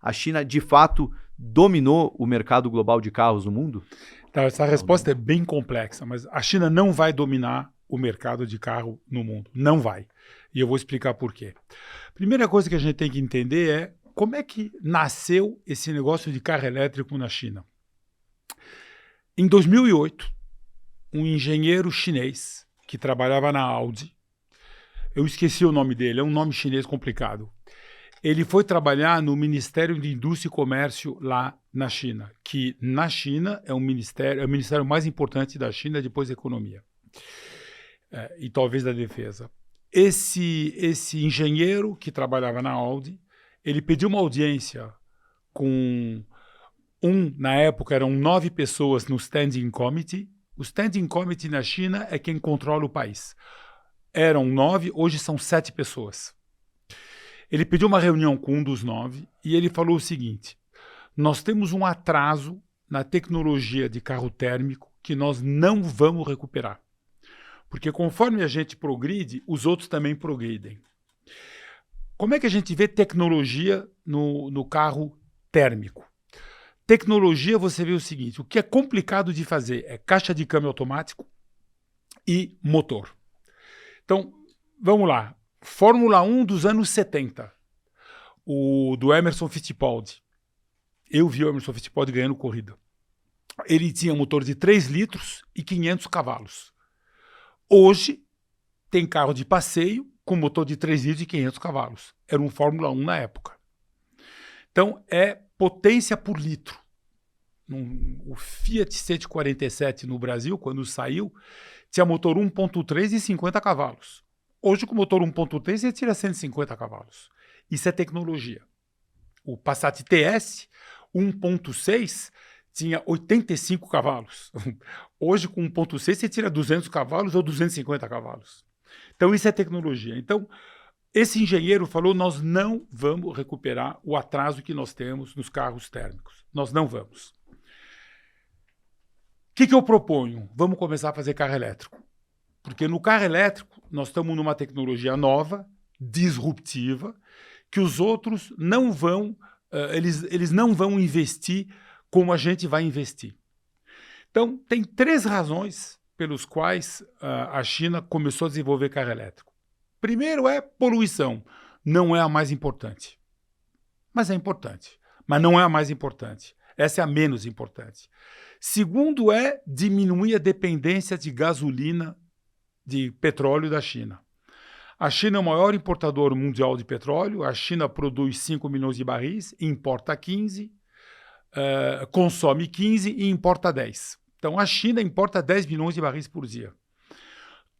A China, de fato, dominou o mercado global de carros no mundo? Tá, essa resposta é bem complexa, mas a China não vai dominar o mercado de carro no mundo. Não vai. E eu vou explicar por quê. Primeira coisa que a gente tem que entender é como é que nasceu esse negócio de carro elétrico na China. Em 2008, um engenheiro chinês que trabalhava na Audi, eu esqueci o nome dele, é um nome chinês complicado. Ele foi trabalhar no Ministério de Indústria e Comércio lá na China, que na China é o ministério mais importante da China depois da economia e talvez da defesa. Esse engenheiro que trabalhava na Audi, ele pediu uma audiência com na época eram 9 pessoas no Standing Committee. O Standing Committee na China é quem controla o país. Eram 9, hoje são 7 pessoas. Ele pediu uma reunião com um dos 9 e ele falou o seguinte: nós temos um atraso na tecnologia de carro térmico que nós não vamos recuperar. Porque conforme a gente progride, os outros também progridem. Como é que a gente vê tecnologia no carro térmico? Tecnologia, você vê o seguinte: o que é complicado de fazer é caixa de câmbio automático e motor. Então, vamos lá. Fórmula 1 dos anos 70, do Emerson Fittipaldi. Eu vi o Emerson Fittipaldi ganhando corrida. Ele tinha motor de 3 litros e 500 cavalos. Hoje, tem carro de passeio com motor de 3 litros e 500 cavalos. Era um Fórmula 1 na época. Então, é potência por litro. O Fiat 147 no Brasil, quando saiu, tinha motor 1.3 e 50 cavalos. Hoje, com motor 1.3, você tira 150 cavalos. Isso é tecnologia. O Passat TS 1.6 tinha 85 cavalos. Hoje, com 1.6, você tira 200 cavalos ou 250 cavalos. Então, isso é tecnologia. Então, esse engenheiro falou: nós não vamos recuperar o atraso que nós temos nos carros térmicos. Nós não vamos. O que eu proponho? Vamos começar a fazer carro elétrico. Porque no carro elétrico, nós estamos numa tecnologia nova, disruptiva, que os outros não vão, eles não vão investir como a gente vai investir. Então, tem 3 razões pelos quais a China começou a desenvolver carro elétrico. Primeiro é poluição. Não é a mais importante. Mas é importante. Mas não é a mais importante. Essa é a menos importante. Segundo é diminuir a dependência de gasolina, de petróleo da China. A China é o maior importador mundial de petróleo. A China produz 5 milhões de barris, importa 15, consome 15 e importa 10. Então, a China importa 10 milhões de barris por dia.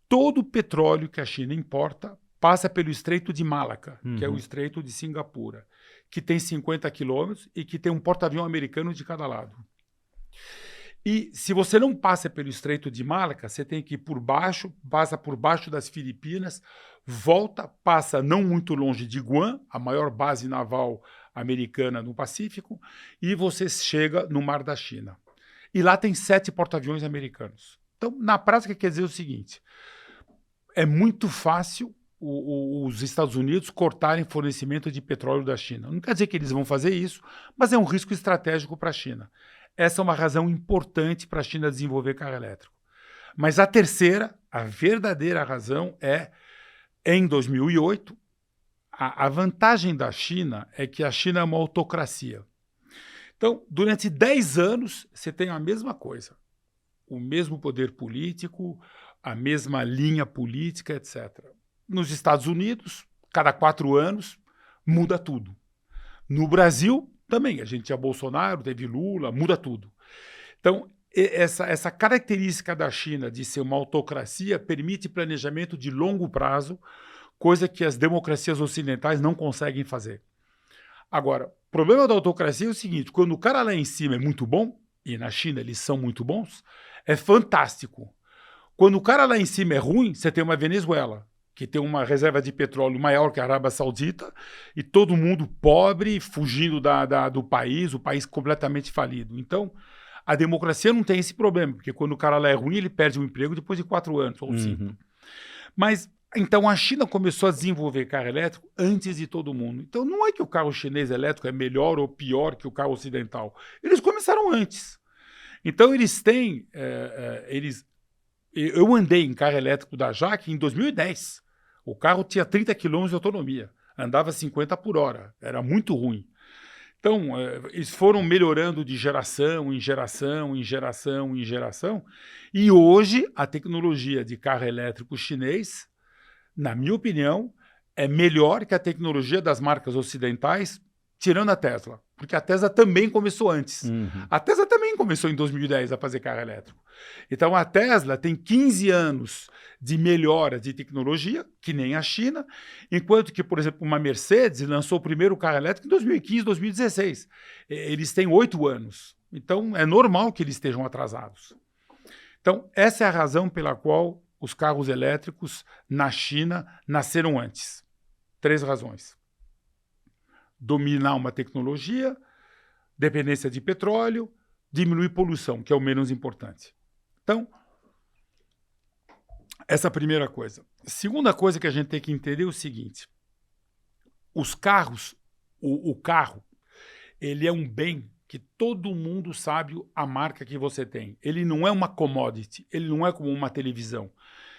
Todo o petróleo que a China importa passa pelo Estreito de Malaca, que é o Estreito de Singapura, que tem 50 quilômetros e que tem um porta-avião americano de cada lado. E se você não passa pelo Estreito de Malaca, você tem que ir por baixo, passa por baixo das Filipinas, volta, passa não muito longe de Guam, a maior base naval americana no Pacífico, e você chega no Mar da China. E lá tem 7 porta-aviões americanos. Então, na prática, quer dizer o seguinte: é muito fácil os Estados Unidos cortarem fornecimento de petróleo da China. Não quer dizer que eles vão fazer isso, mas é um risco estratégico para a China. Essa é uma razão importante para a China desenvolver carro elétrico. Mas a terceira, a verdadeira razão é, em 2008, a vantagem da China é que a China é uma autocracia. Então, durante 10 anos, você tem a mesma coisa. O mesmo poder político, a mesma linha política, etc. Nos Estados Unidos, cada 4 anos, muda tudo. No Brasil, também. A gente tinha Bolsonaro, teve Lula, muda tudo. Então, essa característica da China de ser uma autocracia permite planejamento de longo prazo, coisa que as democracias ocidentais não conseguem fazer. Agora, o problema da autocracia é o seguinte: quando o cara lá em cima é muito bom, e na China eles são muito bons, é fantástico. Quando o cara lá em cima é ruim, você tem uma Venezuela, que tem uma reserva de petróleo maior que a Arábia Saudita, e todo mundo pobre, fugindo do país, o país completamente falido. Então, a democracia não tem esse problema, porque quando o cara lá é ruim, ele perde o emprego depois de 4 anos ou 5. Mas Então, a China começou a desenvolver carro elétrico antes de todo mundo. Então, não é que o carro chinês elétrico é melhor ou pior que o carro ocidental. Eles começaram antes. Então, eles têm... Eu andei em carro elétrico da Jaque em 2010. O carro tinha 30 km de autonomia. Andava 50 por hora. Era muito ruim. Então, eles foram melhorando de geração em geração, em geração, em geração. E hoje, a tecnologia de carro elétrico chinês, na minha opinião, é melhor que a tecnologia das marcas ocidentais, tirando a Tesla. Porque a Tesla também começou antes. Uhum. A Tesla também começou em 2010 a fazer carro elétrico. Então, a Tesla tem 15 anos de melhora de tecnologia, que nem a China, enquanto que, por exemplo, uma Mercedes lançou o primeiro carro elétrico em 2015, 2016. Eles têm 8 anos. Então, é normal que eles estejam atrasados. Então, essa é a razão pela qual os carros elétricos na China nasceram antes. 3 razões. Dominar uma tecnologia, dependência de petróleo, diminuir poluição, que é o menos importante. Então, essa é a primeira coisa. Segunda coisa que a gente tem que entender é o seguinte. Os carros, o carro, ele é um bem que todo mundo sabe a marca que você tem. Ele não é uma commodity, ele não é como uma televisão.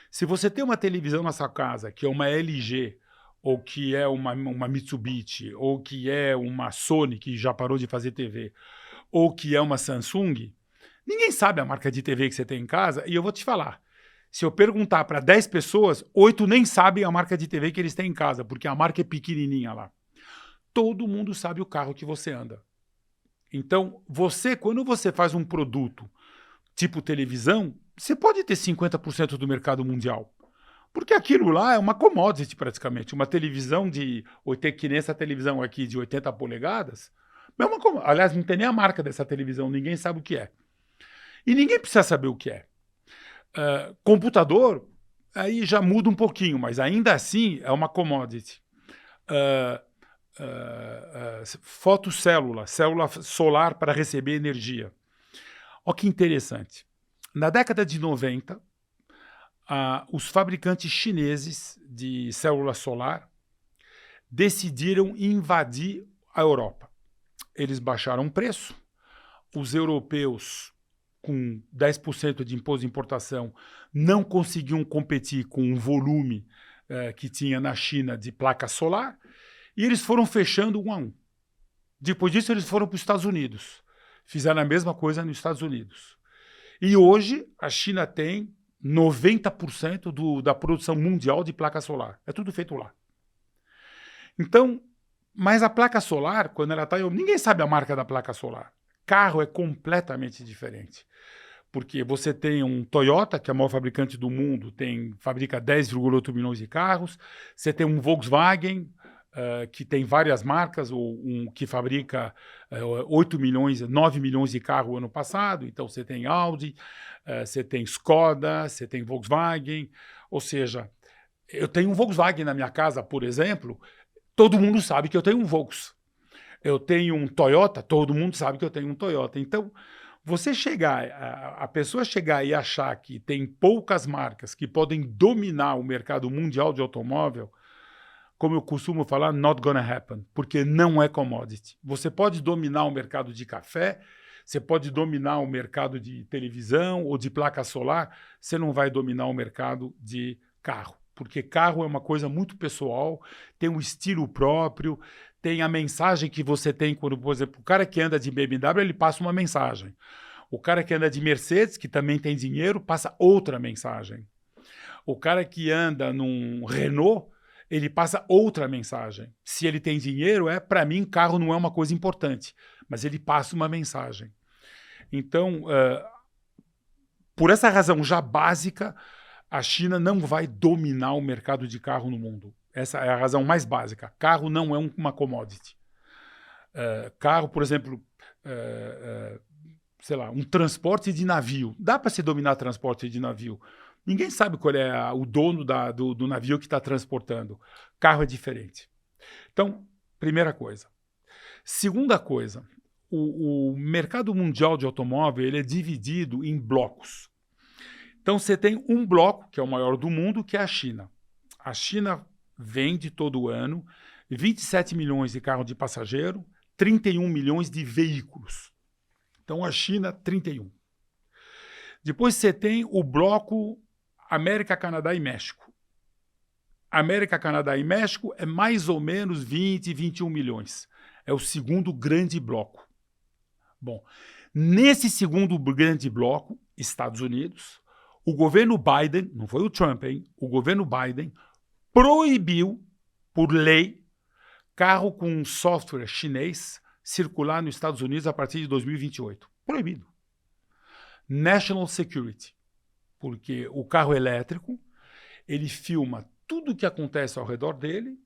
Se você tem uma televisão na sua casa, que é uma LG, ou que é uma Mitsubishi, ou que é uma Sony, que já parou de fazer TV, ou que é uma Samsung, ninguém sabe a marca de TV que você tem em casa, e eu vou te falar. Se eu perguntar para 10 pessoas, 8 nem sabem a marca de TV que eles têm em casa, porque a marca é pequenininha lá. Todo mundo sabe o carro que você anda. Então, quando você faz um produto tipo televisão, você pode ter 50% do mercado mundial. Porque aquilo lá é uma commodity praticamente. Uma televisão que nem essa televisão aqui de 80 polegadas, é uma, aliás, não tem nem a marca dessa televisão, ninguém sabe o que é. E ninguém precisa saber o que é. Computador, aí já muda um pouquinho, mas ainda assim é uma commodity. Fotocélula, célula solar para receber energia. Olha que interessante. Na década de 90, os fabricantes chineses de célula solar decidiram invadir a Europa. Eles baixaram o preço, os europeus, com 10% de imposto de importação, não conseguiam competir com o volume que tinha na China de placa solar, e eles foram fechando um a um. Depois disso, eles foram para os Estados Unidos. Fizeram a mesma coisa nos Estados Unidos. E hoje, a China tem 90% da produção mundial de placa solar. É tudo feito lá. Então, mas a placa solar, quando ela está... Ninguém sabe a marca da placa solar. Carro é completamente diferente. Porque você tem um Toyota, que é o maior fabricante do mundo, fabrica 10,8 milhões de carros. Você tem um Volkswagen, que tem várias marcas, que fabrica 8 milhões, 9 milhões de carros ano passado. Então, você tem Audi, você tem Skoda, você tem Volkswagen. Ou seja, eu tenho um Volkswagen na minha casa, por exemplo, todo mundo sabe que eu tenho um Volks. Eu tenho um Toyota, todo mundo sabe que eu tenho um Toyota. Então, a pessoa chegar e achar que tem poucas marcas que podem dominar o mercado mundial de automóvel, como eu costumo falar, not gonna happen, porque não é commodity. Você pode dominar o mercado de café, você pode dominar o mercado de televisão ou de placa solar, você não vai dominar o mercado de carro, porque carro é uma coisa muito pessoal, tem um estilo próprio, tem a mensagem que você tem quando, por exemplo, o cara que anda de BMW, ele passa uma mensagem. O cara que anda de Mercedes, que também tem dinheiro, passa outra mensagem. O cara que anda num Renault, ele passa outra mensagem. Se ele tem dinheiro, para mim, carro não é uma coisa importante, mas ele passa uma mensagem. Então, por essa razão já básica, a China não vai dominar o mercado de carro no mundo. Essa é a razão mais básica. Carro não é uma commodity. Carro, por exemplo, sei lá, um transporte de navio. Dá para se dominar transporte de navio. Ninguém sabe qual é o dono do navio que está transportando. Carro é diferente. Então, primeira coisa. Segunda coisa, o mercado mundial de automóvel ele é dividido em blocos. Então, você tem um bloco, que é o maior do mundo, que é a China. A China vende todo ano 27 milhões de carros de passageiro, 31 milhões de veículos. Então, a China, 31. Depois você tem o bloco América, Canadá e México. América, Canadá e México é mais ou menos 20, 21 milhões. É o segundo grande bloco. Bom, nesse segundo grande bloco, Estados Unidos, o governo Biden, não foi o Trump, hein? O governo Biden proibiu, por lei, carro com software chinês circular nos Estados Unidos a partir de 2028. Proibido. National Security, porque o carro elétrico, ele filma tudo o que acontece ao redor dele,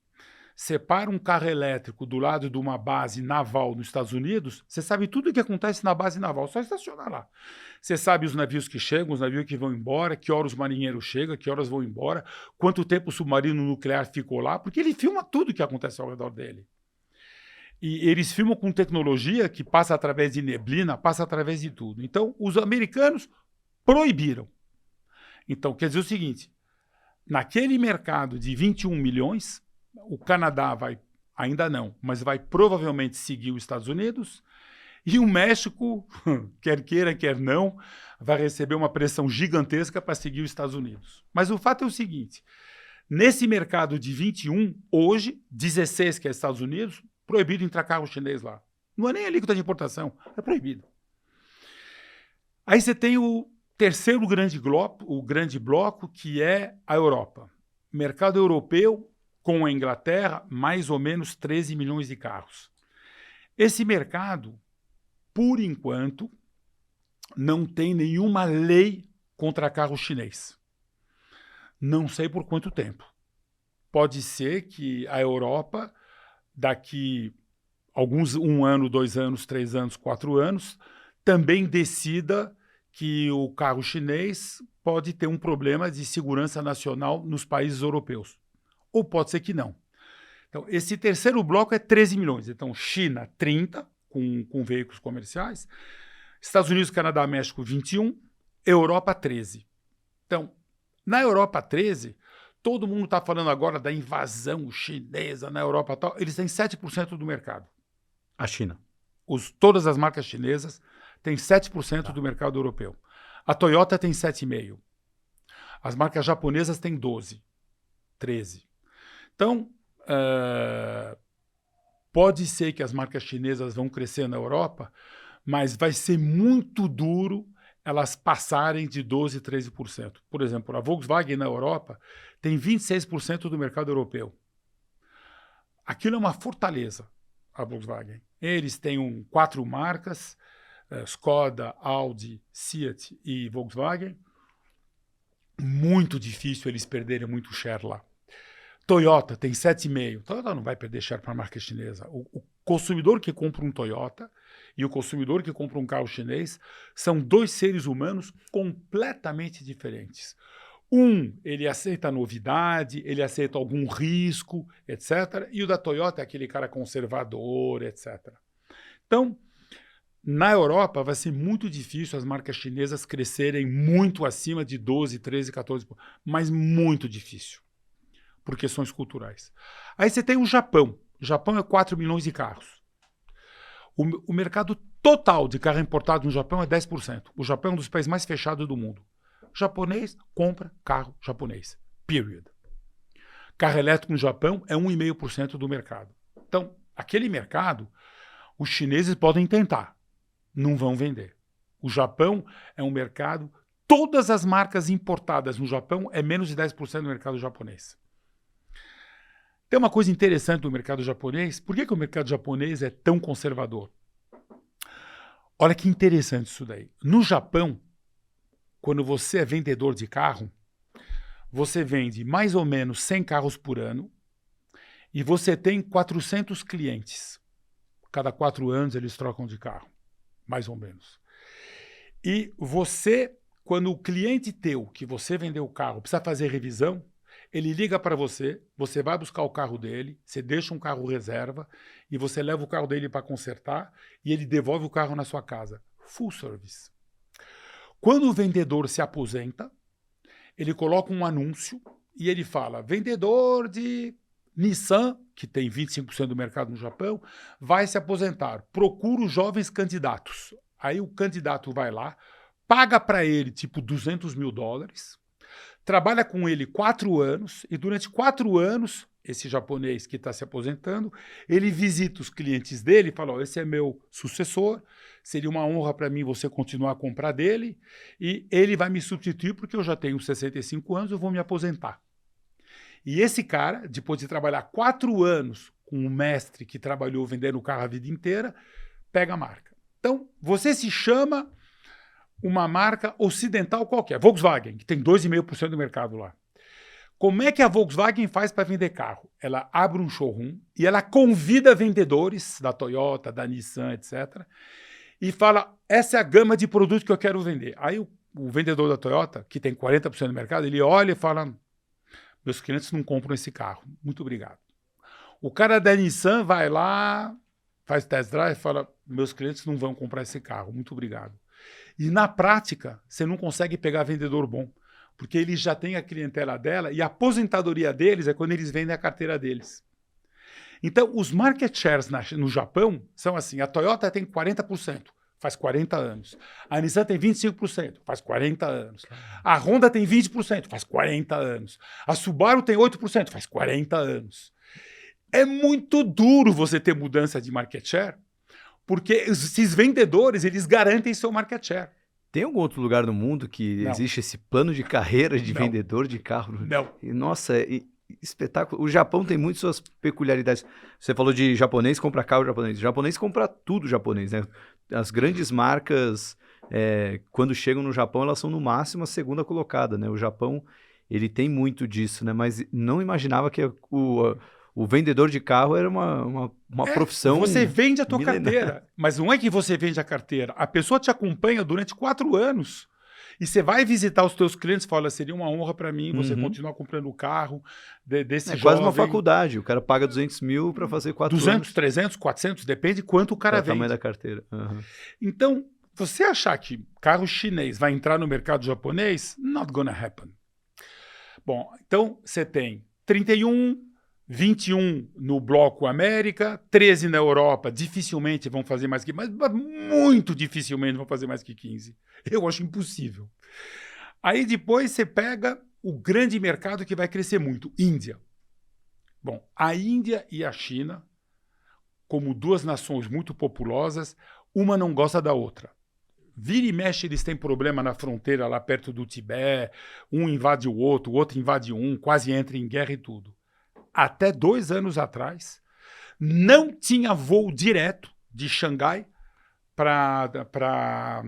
separa um carro elétrico do lado de uma base naval nos Estados Unidos, você sabe tudo o que acontece na base naval, só estacionar lá. Você sabe os navios que chegam, os navios que vão embora, que horas os marinheiros chegam, que horas vão embora, quanto tempo o submarino nuclear ficou lá, porque ele filma tudo o que acontece ao redor dele. E eles filmam com tecnologia que passa através de neblina, passa através de tudo. Então, os americanos proibiram. Então, quer dizer o seguinte, naquele mercado de 21 milhões, o Canadá vai, ainda não, mas vai provavelmente seguir os Estados Unidos, e o México, quer queira, quer não, vai receber uma pressão gigantesca para seguir os Estados Unidos. Mas o fato é o seguinte, nesse mercado de 21, hoje, 16 que é Estados Unidos, proibido entrar carro chinês lá. Não é nem alíquota de importação, é proibido. Aí você tem o terceiro grande bloco, que é a Europa. Mercado europeu, com a Inglaterra, mais ou menos 13 milhões de carros. Esse mercado, por enquanto, não tem nenhuma lei contra carro chinês. Não sei por quanto tempo. Pode ser que a Europa, daqui um ano, 2 anos, 3 anos, 4 anos, também decida que o carro chinês pode ter um problema de segurança nacional nos países europeus. Ou pode ser que não. Então, esse terceiro bloco é 13 milhões. Então, China, 30, com veículos comerciais. Estados Unidos, Canadá, México, 21. Europa, 13. Então, na Europa 13, todo mundo está falando agora da invasão chinesa na Europa tal. Eles têm 7% do mercado. A China. Todas as marcas chinesas têm 7% do mercado europeu. A Toyota tem 7,5%. As marcas japonesas têm 12%, 13%. Então, pode ser que as marcas chinesas vão crescer na Europa, mas vai ser muito duro elas passarem de 12%, 13%. Por exemplo, a Volkswagen na Europa tem 26% do mercado europeu. Aquilo é uma fortaleza, a Volkswagen. Eles têm 4 marcas, Skoda, Audi, Seat e Volkswagen. Muito difícil eles perderem muito share lá. Toyota tem 7,5%. Toyota não vai perder share para a marca chinesa. O consumidor que compra um Toyota e o consumidor que compra um carro chinês são 2 seres humanos completamente diferentes. Ele aceita novidade, ele aceita algum risco, etc. E o da Toyota é aquele cara conservador, etc. Então, na Europa vai ser muito difícil as marcas chinesas crescerem muito acima de 12%, 13%, 14%. Mas muito difícil. Por questões culturais. Aí você tem o Japão. O Japão é 4 milhões de carros. O mercado total de carro importado no Japão é 10%. O Japão é um dos países mais fechados do mundo. O japonês compra carro japonês. Period. Carro elétrico no Japão é 1,5% do mercado. Então, aquele mercado, os chineses podem tentar. Não vão vender. O Japão é um mercado... Todas as marcas importadas no Japão é menos de 10% do mercado japonês. Tem uma coisa interessante do mercado japonês. Por que o mercado japonês é tão conservador? Olha que interessante isso daí. No Japão, quando você é vendedor de carro, você vende mais ou menos 100 carros por ano e você tem 400 clientes. Cada 4 anos eles trocam de carro, mais ou menos. E você, quando o cliente teu, que você vendeu o carro, precisa fazer revisão, ele liga para você, você vai buscar o carro dele, você deixa um carro reserva e você leva o carro dele para consertar e ele devolve o carro na sua casa. Full service. Quando o vendedor se aposenta, ele coloca um anúncio e ele fala, vendedor de Nissan, que tem 25% do mercado no Japão, vai se aposentar. Procura os jovens candidatos. Aí o candidato vai lá, paga para ele tipo $200 mil, trabalha com ele 4 anos, e durante 4 anos, esse japonês que está se aposentando, ele visita os clientes dele e fala, oh, esse é meu sucessor, seria uma honra para mim você continuar a comprar dele, e ele vai me substituir porque eu já tenho 65 anos, eu vou me aposentar. E esse cara, depois de trabalhar 4 anos com um mestre que trabalhou vendendo o carro a vida inteira, pega a marca. Então, você se chama uma marca ocidental qualquer, Volkswagen, que tem 2,5% do mercado lá. Como é que a Volkswagen faz para vender carro? Ela abre um showroom e ela convida vendedores da Toyota, da Nissan, etc. E fala, essa é a gama de produtos que eu quero vender. Aí o vendedor da Toyota, que tem 40% do mercado, ele olha e fala, meus clientes não compram esse carro, muito obrigado. O cara da Nissan vai lá, faz test drive e fala, meus clientes não vão comprar esse carro, muito obrigado. E na prática, você não consegue pegar vendedor bom, porque eles já têm a clientela dela e a aposentadoria deles é quando eles vendem a carteira deles. Então, os market shares no Japão são assim, a Toyota tem 40%, faz 40 anos. A Nissan tem 25%, faz 40 anos. A Honda tem 20%, faz 40 anos. A Subaru tem 8%, faz 40 anos. É muito duro você ter mudança de market share, porque esses vendedores, eles garantem seu market share. Tem algum outro lugar no mundo que Não. existe esse plano de carreira de Não. vendedor de carro? Não. E, nossa, espetáculo. O Japão tem muitas suas peculiaridades. Você falou de japonês compra carro japonês. O japonês compra tudo japonês, né? As grandes marcas, quando chegam no Japão, elas são no máximo a segunda colocada, né? O Japão, ele tem muito disso, né? Mas não imaginava que o vendedor de carro era uma profissão. Você vende a tua milenar. carteira, mas não é que você vende a carteira. A pessoa te acompanha durante 4 anos. E você vai visitar os teus clientes e fala, seria uma honra para mim você continuar comprando o carro desse jovem. É quase uma faculdade. O cara paga 200 mil para fazer 4 anos. 200, 300, 400, depende quanto o cara vende. O tamanho da carteira. Uhum. Então, você achar que carro chinês vai entrar no mercado japonês, not gonna happen. Bom, então você tem 31, 21 no bloco América, 13 na Europa, dificilmente vão fazer mais que... mas muito dificilmente vão fazer mais que 15. Eu acho impossível. Aí depois você pega o grande mercado que vai crescer muito, Índia. Bom, a Índia e a China, como 2 nações muito populosas, uma não gosta da outra. Vira e mexe, eles têm problema na fronteira lá perto do Tibete, um invade o outro invade um, quase entra em guerra e tudo. Até 2 anos atrás, não tinha voo direto de Xangai para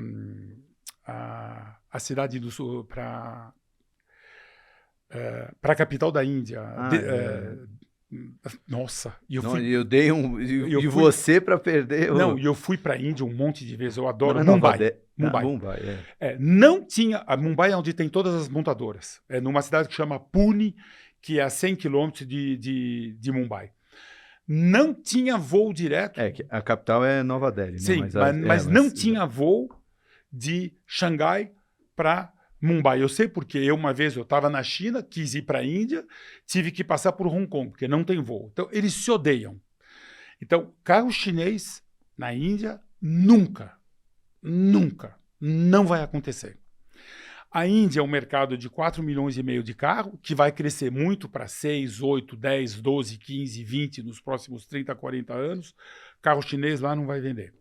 a cidade do sul, para a capital da Índia. Nossa, eu dei e você para perder. Não, e eu fui para a Índia um monte de vezes. Eu adoro Mumbai. Não tinha. A Mumbai é onde tem todas as montadoras. É numa cidade que chama Pune, que é a 100 quilômetros de Mumbai. Não tinha voo direto. A capital é Nova Delhi. Sim, né? mas não tinha voo de Xangai para Mumbai. Eu sei porque uma vez eu estava na China, quis ir para a Índia, tive que passar por Hong Kong, porque não tem voo. Então, eles se odeiam. Então, carro chinês na Índia, nunca, não vai acontecer. A Índia é um mercado de 4,5 milhões de carro, que vai crescer muito para 6, 8, 10, 12, 15, 20 nos próximos 30, 40 anos. Carro chinês lá não vai vender.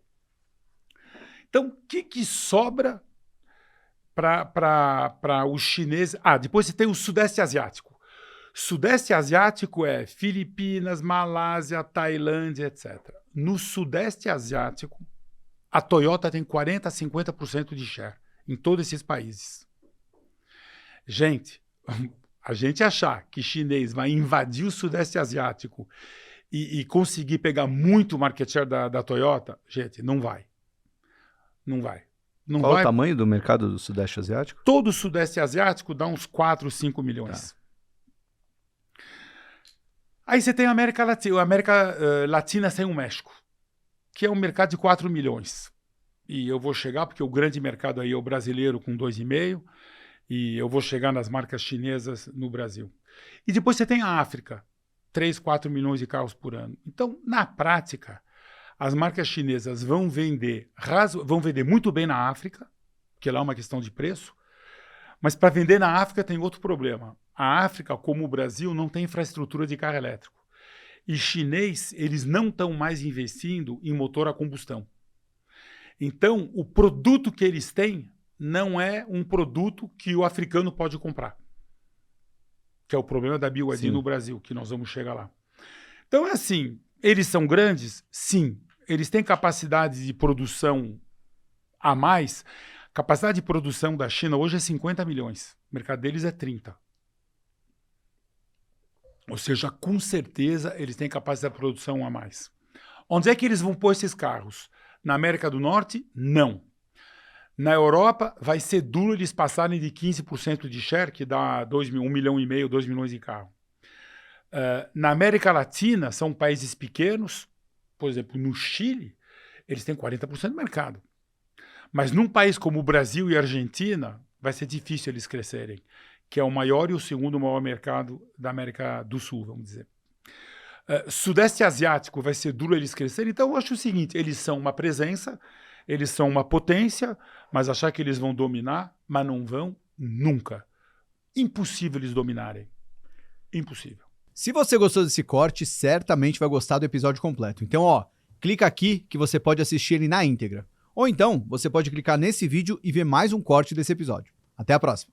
Então, o que sobra para os chineses? Depois você tem o Sudeste Asiático. Sudeste Asiático é Filipinas, Malásia, Tailândia, etc. No Sudeste Asiático, a Toyota tem 40% a 50% de share em todos esses países. Gente, a gente achar que chinês vai invadir o Sudeste Asiático e conseguir pegar muito market share da Toyota, gente, não vai. Não vai. Qual o tamanho do mercado do Sudeste Asiático? Todo o Sudeste Asiático dá uns 4, 5 milhões. Tá. Aí você tem a América Latina sem o México, que é um mercado de 4 milhões. E eu vou chegar, porque o grande mercado aí é o brasileiro com 2,5, e eu vou chegar nas marcas chinesas no Brasil. E depois você tem a África, 3, 4 milhões de carros por ano. Então, na prática, as marcas chinesas vão vender muito bem na África, que lá é uma questão de preço, mas para vender na África tem outro problema. A África, como o Brasil, não tem infraestrutura de carro elétrico. E chinês, eles não estão mais investindo em motor a combustão. Então, o produto que eles têm não é um produto que o africano pode comprar. Que é o problema da BYD no Brasil, que nós vamos chegar lá. Então, é assim, eles são grandes? Sim. Eles têm capacidade de produção a mais. A capacidade de produção da China hoje é 50 milhões. O mercado deles é 30. Ou seja, com certeza, eles têm capacidade de produção a mais. Onde é que eles vão pôr esses carros? Na América do Norte? Não. Na Europa, vai ser duro eles passarem de 15% de share, que dá 1,5 milhão, 2 milhões de carro. Na América Latina, são países pequenos. Por exemplo, no Chile, eles têm 40% do mercado. Mas num país como o Brasil e a Argentina, vai ser difícil eles crescerem, que é o maior e o segundo maior mercado da América do Sul, vamos dizer. Sudeste Asiático vai ser duro eles crescerem. Então, eu acho o seguinte, eles são uma presença, eles são uma potência, mas achar que eles vão dominar, mas não vão nunca. Impossível eles dominarem. Impossível. Se você gostou desse corte, certamente vai gostar do episódio completo. Então, clica aqui que você pode assistir ele na íntegra. Ou então, você pode clicar nesse vídeo e ver mais um corte desse episódio. Até a próxima.